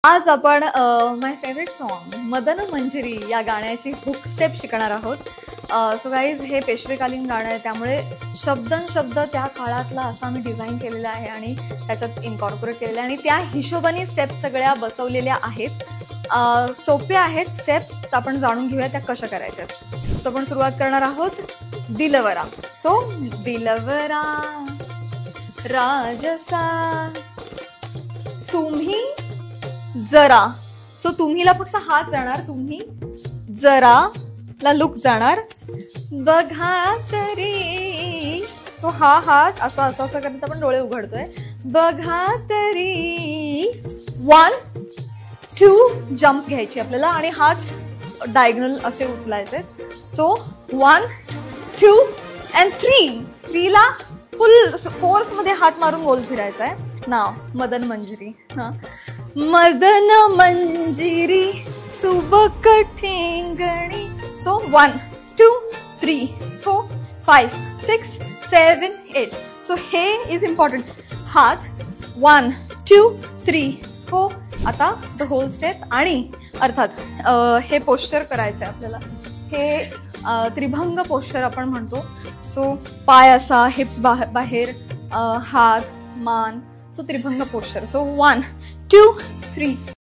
आज आपण माय favourite song Madan Manjiri या गाण्याची हुक स्टेप शिकणार आहोत। सो गाईज, हे पेशवेकालीन गाणं आहे, त्यामुळे शब्द त्या काळातला असा मी डिझाईन केलेला आहे आणि त्याच्यात इन्कॉर्पोरेट केलेला आहे आणि त्या हिशोबाने स्टेप्स सगळ्या बसवलेल्या आहेत। सोप्या आहेत स्टेप्स, तर आपण जाणून घेऊया त्या कशा करायच्या। सो आपण सुरुवात करणार आहोत दिलवरा। सो दिलवरा राजसा तुम्ही जरा, सो तुम्हीला फक्त हात जाणार, तुम्ही जरा ला लुक जाणार, बघा तरी, सो हा हात असा असा असा करत आपण डोळे उघडतोय, बघा तरी 1 2 जंप घ्यायची आपल्याला आणि हात डायगोनल असे उचलायचे। सो 1 2 and 3 ला फुल फोर्स मध्ये हात मारून गोल फिरायचा आहे। नाव मदन मंजिरी। मदन मंजिरी सुबक ठेंगणी। सो 1 2 3 4 5 6 7 8। सो हे इज इम्पॉर्टंट। हात 1 2 3 4। आता द होल स्टेप आणि अर्थात हे पोश्चर करायचं आहे आपल्याला, हे त्रिभंग पोश्चर आपण म्हणतो। सो पाय असा, हिप्स बाहेर, हात मान, सो त्रिभंग पोश्चर। सो 1 2 3